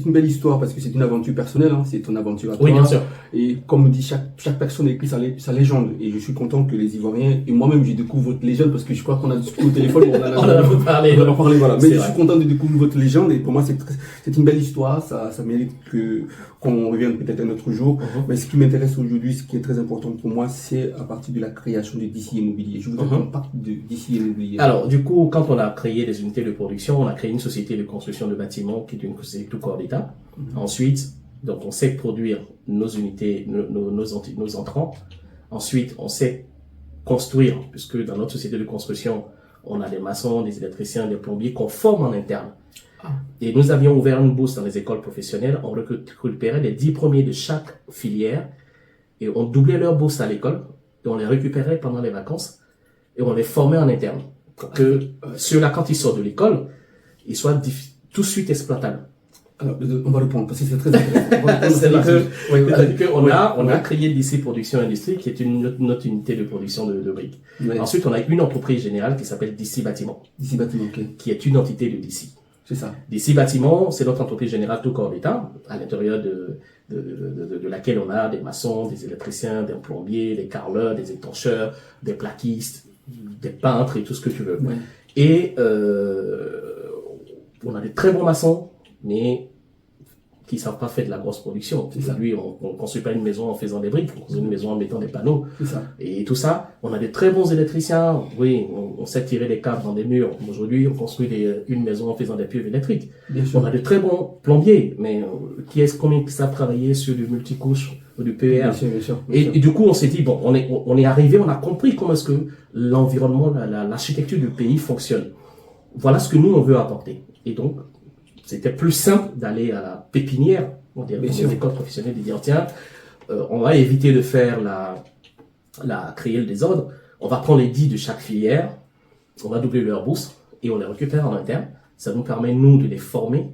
une belle histoire parce que c'est une aventure personnelle, hein, c'est ton aventure à toi. Oui, bien sûr. Et comme on dit, chaque personne a écrit sa légende. Et je suis content que les Ivoiriens, et moi-même, je découvre votre légende parce que je crois qu'on a discuté au téléphone, mais on en a parlé, voilà. Mais je suis content de découvrir votre légende et pour moi, c'est une belle histoire. Ça mérite qu'on revienne peut-être un autre jour. Mais ce qui m'intéresse aujourd'hui, ce qui est très important pour moi, c'est à partir de la création de DC Immobilier. Je voudrais qu'on parle de DC Immobilier. Alors, du coup, quand on a créé des unités de production, on a créé une société de construction de bâtiments qui est une société tout corps d'État. Ensuite, donc on sait produire nos unités, nos entrants. Ensuite, on sait construire, puisque dans notre société de construction, on a des maçons, des électriciens, des plombiers qu'on forme en interne. Et nous avions ouvert une bourse dans les écoles professionnelles. On récupérait les 10 premiers de chaque filière et on doublait leur bourse à l'école et on les récupérait pendant les vacances et on les formait en interne pour que ceux-là, quand ils sortent de l'école, ils soient tout de suite exploitables. Alors, on va le prendre parce que c'est très intéressant. On a créé DC Production Industrie qui est notre unité de production de briques. Ensuite, on a une entreprise générale qui s'appelle DC Bâtiment. DC Bâtiment, ok. Qui est une entité de DC. C'est ça. DC Bâtiment, c'est notre entreprise générale tout corps d'État, à l'intérieur de laquelle on a des maçons, des électriciens, des plombiers, des carreleurs, des étancheurs, des plaquistes, des peintres et tout ce que tu veux. Ouais. Et on a des très bons maçons, mais qui savent pas faire de la grosse production. Aujourd'hui, on construit pas une maison en faisant des briques, on construit une maison en mettant des panneaux. Et tout ça, on a des très bons électriciens. Oui, on sait tirer des câbles dans des murs. Aujourd'hui, on construit une maison en faisant des pieux électriques. On a de très bons plombiers, mais combien qui savent travailler sur du multicouche ou du PER. Bien sûr. Et du coup, on s'est dit, bon, on est arrivé, on a compris comment est-ce que l'environnement, l'architecture du pays fonctionne. Voilà ce que nous, on veut apporter. Et donc, c'était plus simple d'aller à la pépinière, on dirait, dans les écoles professionnelles, de dire, tiens, on va éviter de faire créer le désordre, on va prendre les 10 de chaque filière, on va doubler leur bourse, et on les récupère en interne. Ça nous permet, nous, de les former.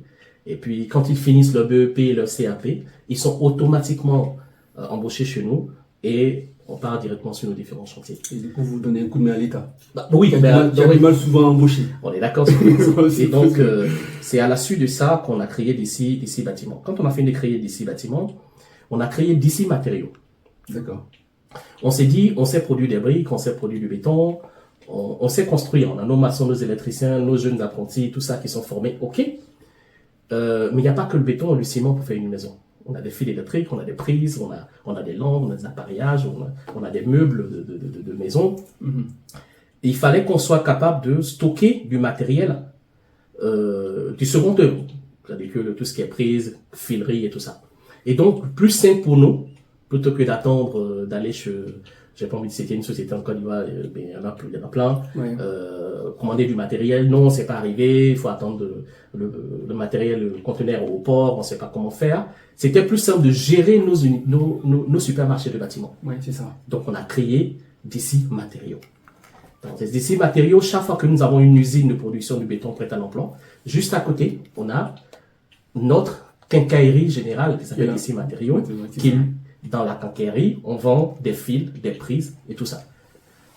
Et puis, quand ils finissent leur BEP et leur CAP, ils sont automatiquement embauchés chez nous, et on part directement sur nos différents chantiers. Et du coup, vous donnez un coup de main à l'État. Oui, il y a du mal souvent à embaucher. On est d'accord sur ça. Et donc, c'est à la suite de ça qu'on a créé DC Bâtiment. Quand on a fini de créer DC Bâtiment, on a créé DC Matériaux. D'accord. On s'est dit, on sait produire des briques, on sait produire du béton, on sait construire. On a nos maçons, nos électriciens, nos jeunes apprentis, tout ça qui sont formés. OK. Mais il n'y a pas que le béton et le ciment pour faire une maison. On a des fils électriques, on a des prises, on a des lampes, on a des appareillages, on a des meubles de maison. Et il fallait qu'on soit capable de stocker du matériel du second œuvre. C'est-à-dire que tout ce qui est prise, filerie et tout ça. Et donc, plus simple pour nous, plutôt que d'attendre d'aller chez... J'ai pas envie de citer une société en Côte d'Ivoire, mais il y en a plein. Ouais. Commander du matériel, non, c'est pas arrivé, il faut attendre le matériel, le conteneur au port, on sait pas comment faire. C'était plus simple de gérer nos supermarchés de bâtiments. Oui, c'est ça. Donc, on a créé DC Matériaux. Dans DC Matériaux, chaque fois que nous avons une usine de production de béton prête à l'emploi, juste à côté, on a notre quincaillerie générale qui s'appelle DC Matériaux, qui dans la quincaillerie, on vend des fils, des prises et tout ça.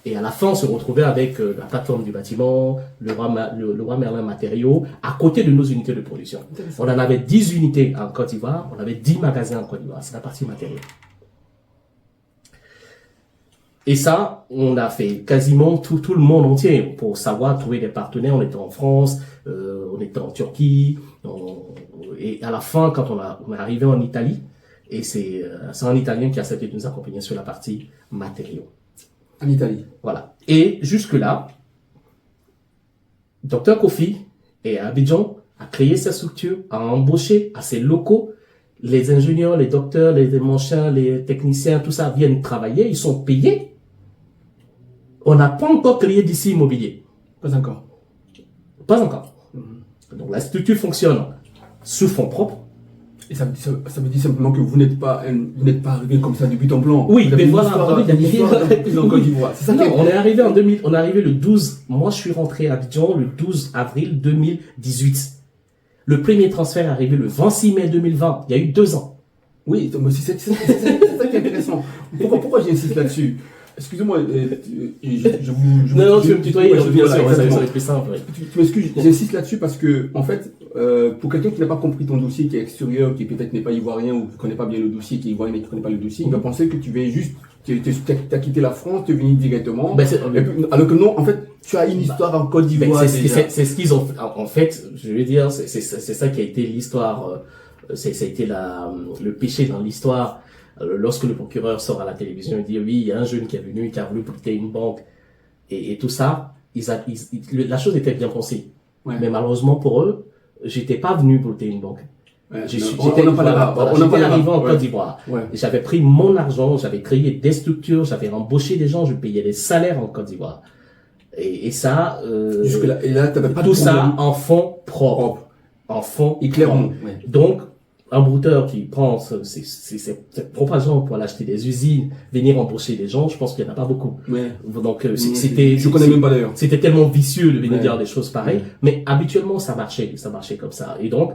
Et à la fin, on se retrouvait avec la plateforme du bâtiment, le roi Merlin Matériaux, à côté de nos unités de production. On en avait 10 unités en Côte d'Ivoire, on avait 10 magasins en Côte d'Ivoire. C'est la partie matériaux. Et ça, on a fait quasiment tout le monde entier pour savoir trouver des partenaires. On était en France, on était en Turquie, et à la fin, quand on est arrivé en Italie, et c'est un Italien qui a accepté de nous accompagner sur la partie matériaux. En Italie. Voilà. Et jusque-là, Dr Kofi est à Abidjan, a créé sa structure, a embauché à ses locaux. Les ingénieurs, les docteurs, les machins, les techniciens, tout ça viennent travailler, ils sont payés. On n'a pas encore créé DC Immobilier. Pas encore. Pas encore. Donc la structure fonctionne sous fonds propres. Et ça veut dire simplement que vous n'êtes pas arrivé comme ça depuis ton plan. Oui, mais voilà, c'est ça. Non, on est arrivé en 2000, on est arrivé le 12. Moi, je suis rentré à Abidjan le 12 avril 2018. Le premier transfert est arrivé le 26 mai 2020. Il y a eu 2 ans. Oui, c'est ça qui est intéressant. Pourquoi j'insiste là-dessus? Excusez-moi, non, tu veux me tutoyer, bien sûr, ça va être plus simple. Tu m'excuses, j'insiste là-dessus parce que, en fait, pour quelqu'un qui n'a pas compris ton dossier, qui est extérieur, qui peut-être n'est pas ivoirien ou qui ne connaît pas bien le dossier, qui est ivoirien mais qui ne connaît pas le dossier, il va penser que tu viens juste, tu as quitté la France, tu es venu directement. Alors que non, en fait, tu as une histoire en Côte d'Ivoire. C'est ce qu'ils ont fait. En fait, je veux dire, c'est ça qui a été l'histoire, ça a été le péché dans l'histoire. Lorsque le procureur sort à la télévision et dit oui, il y a un jeune qui est venu, qui a voulu prêter une banque et tout ça, la chose était bien pensée. Ouais. Mais malheureusement pour eux, j'étais pas venu prêter une banque. Ouais, j'étais arrivé en Côte d'Ivoire. Ouais. J'avais pris mon argent, j'avais créé des structures, j'avais embauché des gens, je payais des salaires en Côte d'Ivoire. Et ça, jusque-là, et là, t'avais pas tout ça en fonds propres. En fonds clairement. Ouais. Donc, un brouteur qui prend ses propres argent pour aller acheter des usines, venir embaucher des gens, je pense qu'il n'y en a pas beaucoup. Ouais. Donc, je connais même pas d'ailleurs. C'était tellement vicieux de venir dire des choses pareilles. Mais habituellement, ça marchait comme ça. Et donc,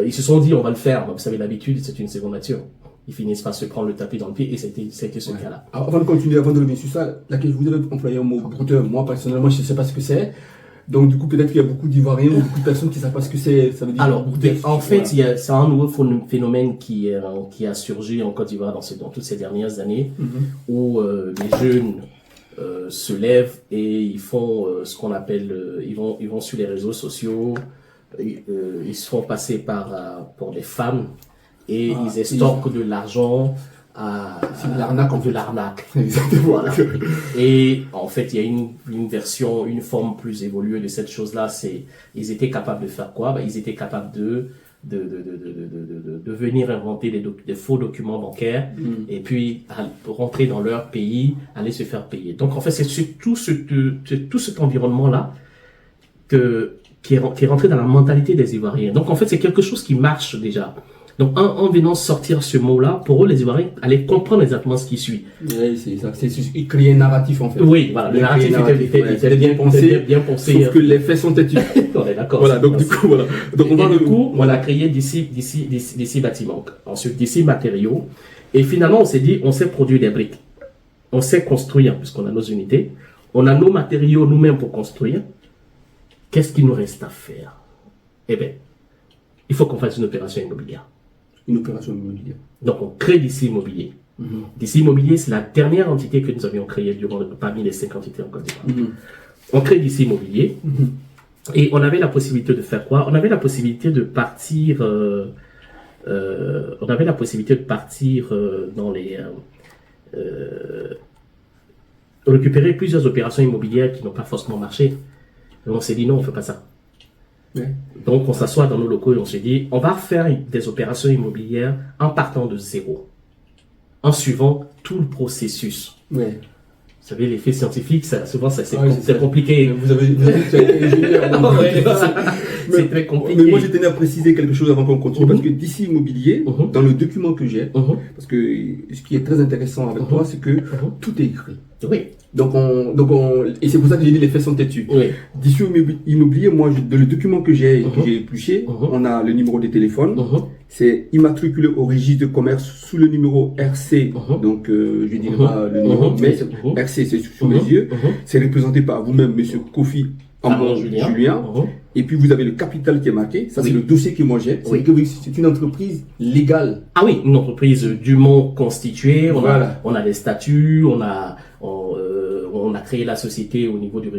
ils se sont dit, on va le faire. Vous savez, l'habitude, c'est une seconde nature. Ils finissent par se prendre le tapis dans le pied et c'était ce cas-là. Alors, avant de continuer, avant de revenir sur ça, je voudrais employer un mot brouteur. Moi, personnellement, je ne sais pas ce que c'est. Donc, du coup, peut-être qu'il y a beaucoup d'Ivoiriens ou beaucoup de personnes qui ne savent pas ce que c'est. Ça veut dire. Alors, en fait, c'est un nouveau phénomène qui a surgi en Côte d'Ivoire dans toutes ces dernières années, où les jeunes se lèvent et ils font ce qu'on appelle, ils vont sur les réseaux sociaux, ils se font passer pour des femmes et ils estorquent de l'argent. C'est de l'arnaque, en fait. De l'arnaque. Exactement. Voilà. Et en fait, il y a une version, une forme plus évoluée de cette chose-là. Ils étaient capables de faire quoi? Ils étaient capables de venir inventer des faux documents bancaires et puis rentrer dans leur pays, aller se faire payer. Donc en fait, c'est tout cet environnement-là qui est rentré dans la mentalité des Ivoiriens. Donc en fait, c'est quelque chose qui marche déjà. Donc, en venant sortir ce mot-là, pour eux, les Ivoiriens allaient comprendre exactement ce qui suit. Oui, c'est ça. Ils créaient un narratif, en fait. Oui, voilà. Le narratif était bien pensé. Sauf que les faits sont têtus. On est d'accord. Voilà, donc du coup, voilà. Donc, on a créé d'ici bâtiments. Ensuite, d'ici matériaux. Et finalement, on s'est dit, on sait produire des briques. On sait construire, puisqu'on a nos unités. On a nos matériaux nous-mêmes pour construire. Qu'est-ce qu'il nous reste à faire? Eh bien, il faut qu'on fasse une opération immobilière. Une opération immobilière. Donc, on crée DC Immobilier. DC Immobilier, c'est la dernière entité que nous avions créée parmi les 5 entités en Côte d'Ivoire. On crée DC Immobilier. Et on avait la possibilité de faire quoi? On avait la possibilité de partir dans les récupérer plusieurs opérations immobilières qui n'ont pas forcément marché. Et on s'est dit non, on ne fait pas ça. Ouais. Donc, on s'assoit dans nos locaux et on se dit, on va faire des opérations immobilières en partant de zéro, en suivant tout le processus. Ouais. Vous savez, les faits scientifiques, souvent, c'est compliqué. Vous avez été ingénieur. C'est très compliqué. Mais moi, je tenais à préciser quelque chose avant qu'on continue, parce que d'ici Immobilier, dans le document que j'ai, parce que ce qui est très intéressant avec toi, c'est que tout est écrit. Oui. Et c'est pour ça que j'ai dit les faits sont têtus. Oui. D'ici Immobilier, moi, dans le document que j'ai épluché, on a le numéro de téléphone. C'est immatriculé au registre de commerce sous le numéro RC. Donc, je dirais pas le numéro, mais RC, c'est sur mes yeux. C'est représenté par vous-même, monsieur Kofi Amon Julien. Et puis, vous avez le capital qui est marqué. Ça, c'est le dossier que moi j'ai. C'est une entreprise légale. Ah oui, une entreprise dûment constituée. On a des statuts, on a créé la société au niveau du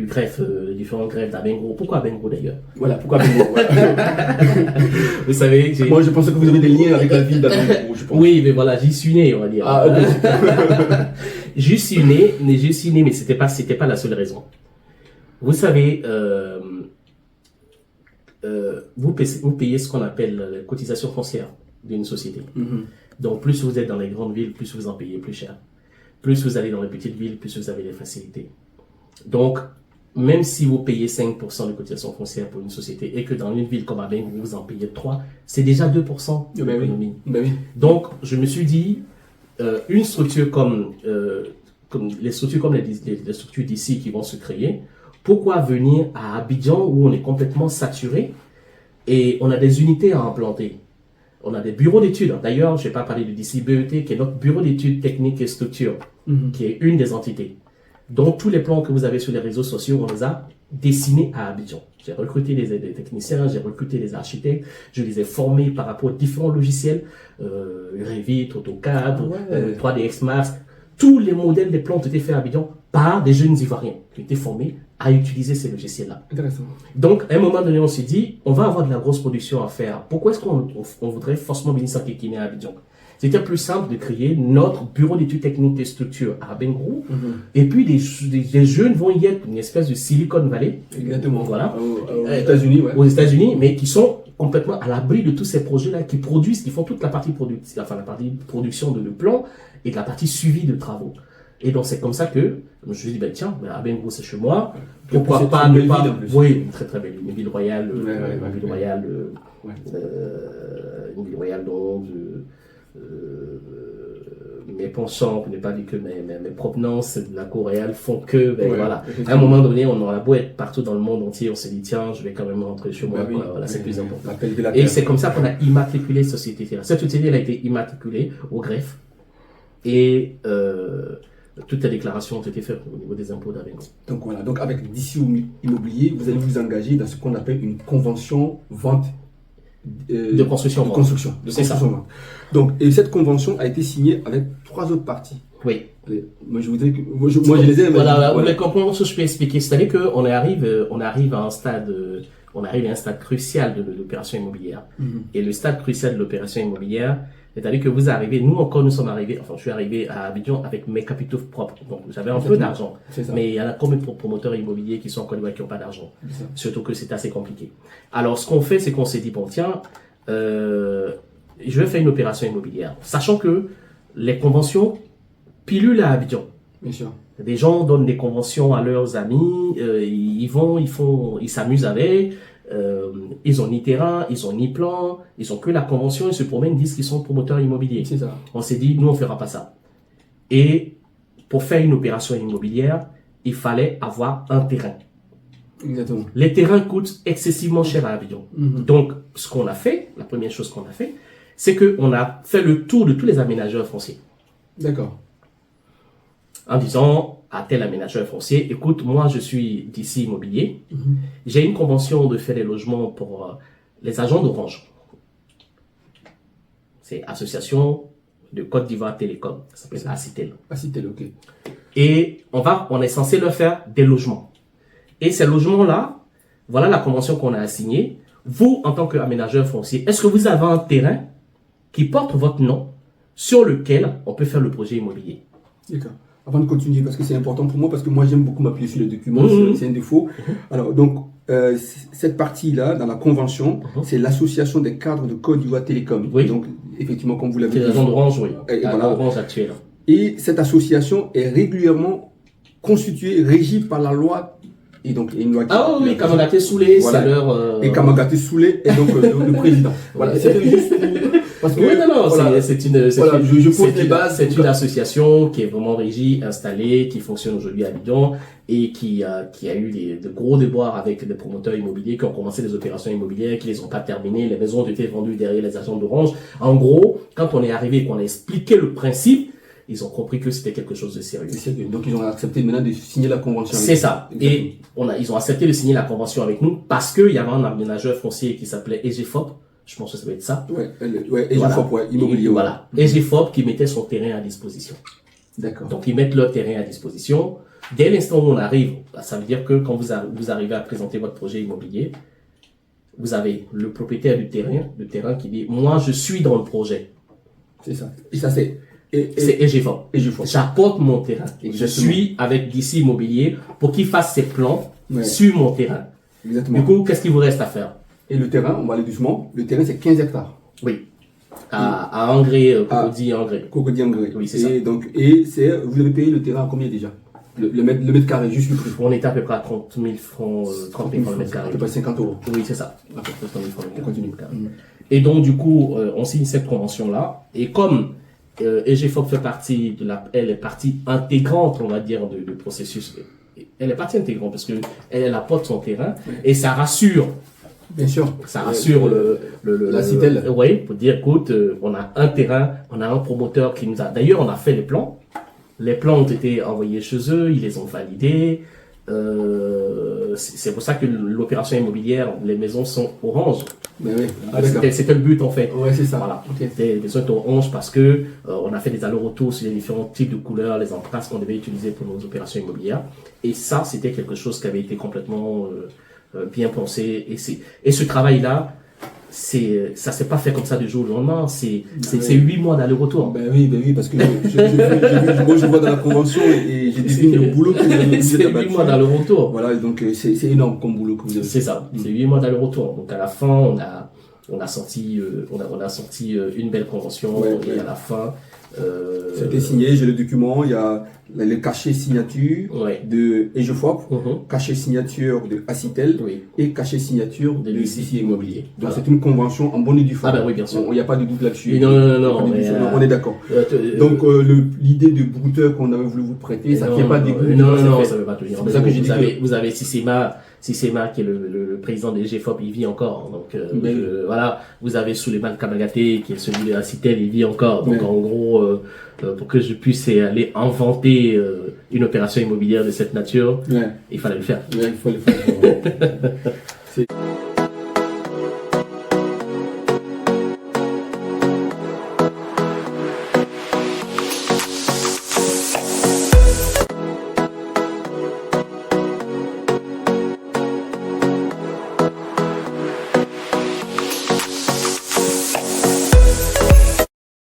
greffe, différents greffes d'Abengo. Pourquoi Abengo d'ailleurs? Voilà, pourquoi Abengo? Vous savez, moi je pensais que vous avez des liens avec la ville d'Abengo, je pense. Oui, mais voilà, j'y suis né, on va dire. Ah, ok. J'y suis né, mais c'était pas la seule raison. Vous savez, vous payez ce qu'on appelle la cotisation foncière d'une société. Donc, plus vous êtes dans les grandes villes, plus vous en payez plus cher. Plus vous allez dans les petites villes, plus vous avez des facilités. Donc, même si vous payez 5% de cotisation foncière pour une société et que dans une ville comme Aben, vous en payez 3%, c'est déjà 2% de l'économie. Ben oui. Donc, je me suis dit, une structure comme les structures d'ici qui vont se créer, pourquoi venir à Abidjan où on est complètement saturé et on a des unités à implanter? On a des bureaux d'études. D'ailleurs, je vais pas parler de d'ici BET, qui est notre bureau d'études techniques et structures, qui est une des entités. Donc, tous les plans que vous avez sur les réseaux sociaux, on les a dessinés à Abidjan. J'ai recruté des techniciens, j'ai recruté des architectes, je les ai formés par rapport aux différents logiciels, Revit, AutoCAD, 3ds Max. Tous les modèles des plans ont été faits à Abidjan par des jeunes Ivoiriens qui ont été formés à utiliser ces logiciels-là. Intéressant. Donc, à un moment donné, on s'est dit, on va avoir de la grosse production à faire. Pourquoi est-ce qu'on voudrait forcément venir s'enquiquiner à Abidjan? C'était plus simple de créer notre bureau d'études techniques et structures à Bengrou. Et puis, des jeunes vont y être une espèce de Silicon Valley. Exactement. Voilà. Aux États-Unis, ouais. Aux États-Unis, mais qui sont complètement à l'abri de tous ces projets-là, qui produisent, qui font toute la partie production de plans et de la partie suivi de travaux. Et donc, c'est comme ça que je me suis dit, tiens, à Bengrou, c'est chez moi. Pourquoi pas ne pas. Oui, une très très belle, une ville royale. Une ville royale. Une ville royale, donc. Mes penchants, pour ne pas dire que mes provenances de la cour réelle font que, voilà. À un moment donné, on aura beau être partout dans le monde entier, on s'est dit, tiens, je vais quand même rentrer chez moi, voilà, c'est plus important. Et c'est comme ça qu'on a immatriculé cette société-là. Cette société, elle a été immatriculée au greffe et toutes les déclarations ont été faites au niveau des impôts d'Abengrou. Donc voilà, donc avec DC Immobilier, vous allez vous engager dans ce qu'on appelle une convention vente de construction. C'est ça. Donc, et cette convention a été signée avec 3 autres parties. Oui. Moi, je voudrais que, moi, je les ai. Voilà, mais comment je peux expliquer? C'est-à-dire qu'on arrive à un stade, crucial de l'opération immobilière. Et le stade crucial de l'opération immobilière, c'est-à-dire que nous sommes arrivés, enfin, je suis arrivé à Abidjan avec mes capitaux propres. Donc, j'avais un peu d'argent. Mais il y en a combien de promoteurs immobiliers qui sont en Côte d'Ivoire qui n'ont pas d'argent? Surtout que c'est assez compliqué. Alors, ce qu'on fait, c'est qu'on s'est dit, bon, tiens, je vais faire une opération immobilière. Sachant que les conventions pilulent à Abidjan. Bien sûr. Des gens donnent des conventions à leurs amis, ils s'amusent avec. Ils ont ni terrain, ils ont ni plan, ils ont que la convention, ils se promènent, disent qu'ils sont promoteurs immobiliers. C'est ça. On s'est dit, nous on fera pas ça. Et pour faire une opération immobilière, il fallait avoir un terrain. Exactement. Les terrains coûtent excessivement cher à Abidjan. Donc, ce qu'on a fait, la première chose qu'on a fait, c'est qu'on a fait le tour de tous les aménageurs fonciers. D'accord. En disant à tel aménageur foncier, écoute, moi je suis d'ici immobilier, j'ai une convention de faire des logements pour les agents d'Orange. C'est Association de Côte d'Ivoire Télécom, ça s'appelle Acitel. Acitel, ok. Et on est censé leur faire des logements. Et ces logements-là, voilà la convention qu'on a signée. Vous, en tant qu'aménageur foncier, est-ce que vous avez un terrain qui porte votre nom sur lequel on peut faire le projet immobilier? D'accord. Avant de continuer, parce que c'est important pour moi, parce que moi j'aime beaucoup m'appuyer sur les documents, c'est un défaut. Alors donc, cette partie-là, dans la convention, c'est l'association des cadres de Côte d'Ivoire Télécom. Oui. Donc, effectivement, comme vous l'avez dit. C'est l'agent d'Orange, oui. Voilà. Orange actuelle. Et cette association est régulièrement constituée, régie par la loi. Et donc, une loi qui... Ah oui, Kamagaté Soulé, voilà. C'est leur... Et Kamagaté Soulé est donc le président. Voilà, c'était juste pour... Parce que, oui, non, voilà. C'est une association qui est vraiment régie, installée, qui fonctionne aujourd'hui à Abidjan et qui a eu de gros déboires avec des promoteurs immobiliers qui ont commencé des opérations immobilières, qui les ont pas terminées, les maisons ont été vendues derrière les agents d'Orange. En gros, quand on est arrivé et qu'on a expliqué le principe, ils ont compris que c'était quelque chose de sérieux. Donc ils ont accepté maintenant de signer la convention. C'est ça. Et ils ont accepté de signer la convention avec nous parce qu'il y avait un aménageur foncier qui s'appelait EGFOP. Je pense que ça va être ça. EGFOP, immobilier. Voilà. EGFOP qui mettait son terrain à disposition. D'accord. Donc ils mettent leur terrain à disposition. Dès l'instant où on arrive, ça veut dire que quand vous arrivez à présenter votre projet immobilier, vous avez le propriétaire du terrain qui dit, moi je suis dans le projet. C'est ça. Et ça c'est... C'est EGFOP. J'apporte mon terrain. Je suis avec DC Immobilier pour qu'il fasse ses plans sur mon terrain. Exactement. Du coup, qu'est-ce qu'il vous reste à faire? Et le terrain, on va aller doucement, le terrain c'est 15 hectares. Oui. À Angré, Cocody-Angré. Cocody-Angré. Oui, c'est ça. Donc, vous avez payé le terrain à combien déjà? Le mètre carré, juste le prix. On était à peu près à 30 000 francs, 30 000 francs le mètre carré. À peu près 50 €. Oui, c'est ça. À peu près 30 000 francs le mètre carré. Et donc, du coup, on signe cette convention-là. Et comme EGFOP fait partie elle est partie intégrante, on va dire, du processus. Elle est partie intégrante parce que elle apporte son terrain et ça rassure Bien sûr. Ça rassure la Citel. Oui, pour dire, écoute, on a un terrain, on a un promoteur qui nous a... D'ailleurs, on a fait les plans. Les plans ont été envoyés chez eux, ils les ont validés. C'est pour ça que l'opération immobilière, les maisons sont orange. Mais oui. C'était le but en fait. Ouais, c'est ça. Voilà. Les maisons étaient orange parce que on a fait des allers-retours sur les différents types de couleurs, les empreintes qu'on devait utiliser pour nos opérations immobilières. Et ça, c'était quelque chose qui avait été complètement bien pensé. Et ce travail-là, ça s'est pas fait comme ça du jour au lendemain. C'est 8 mois d'aller-retour. Ben oui, parce que je vois dans la convention et j'ai défini le boulot que vous avez. C'est 8 mois d'aller-retour. Voilà, donc c'est énorme comme boulot que vous avez. C'est ça. C'est 8 mois d'aller-retour. Donc à la fin, on a sorti une belle convention et à la fin. C'était signé, j'ai le document, il y a le cachet signature de EGEFOP, cachet signature de Acitel et cachet signature de l'huissier immobilier. Donc c'est une convention en bonne et due forme. Ah ben oui, bien sûr. Il n'y a pas de doute là-dessus. Non, on est d'accord. Donc l'idée de brouteur qu'on avait voulu vous prêter, ça ne tient pas des goûts. Non, ça ne veut pas tenir. C'est pour ça que j'ai dit vous avez Sissema qui est le président des GFOP, il vit encore. Donc voilà, vous avez Souleymane Kamagaté qui est celui de Acitel, il vit encore. Donc en gros, pour que je puisse aller inventer une opération immobilière de cette nature, il fallait le faire. Il fallait le faire.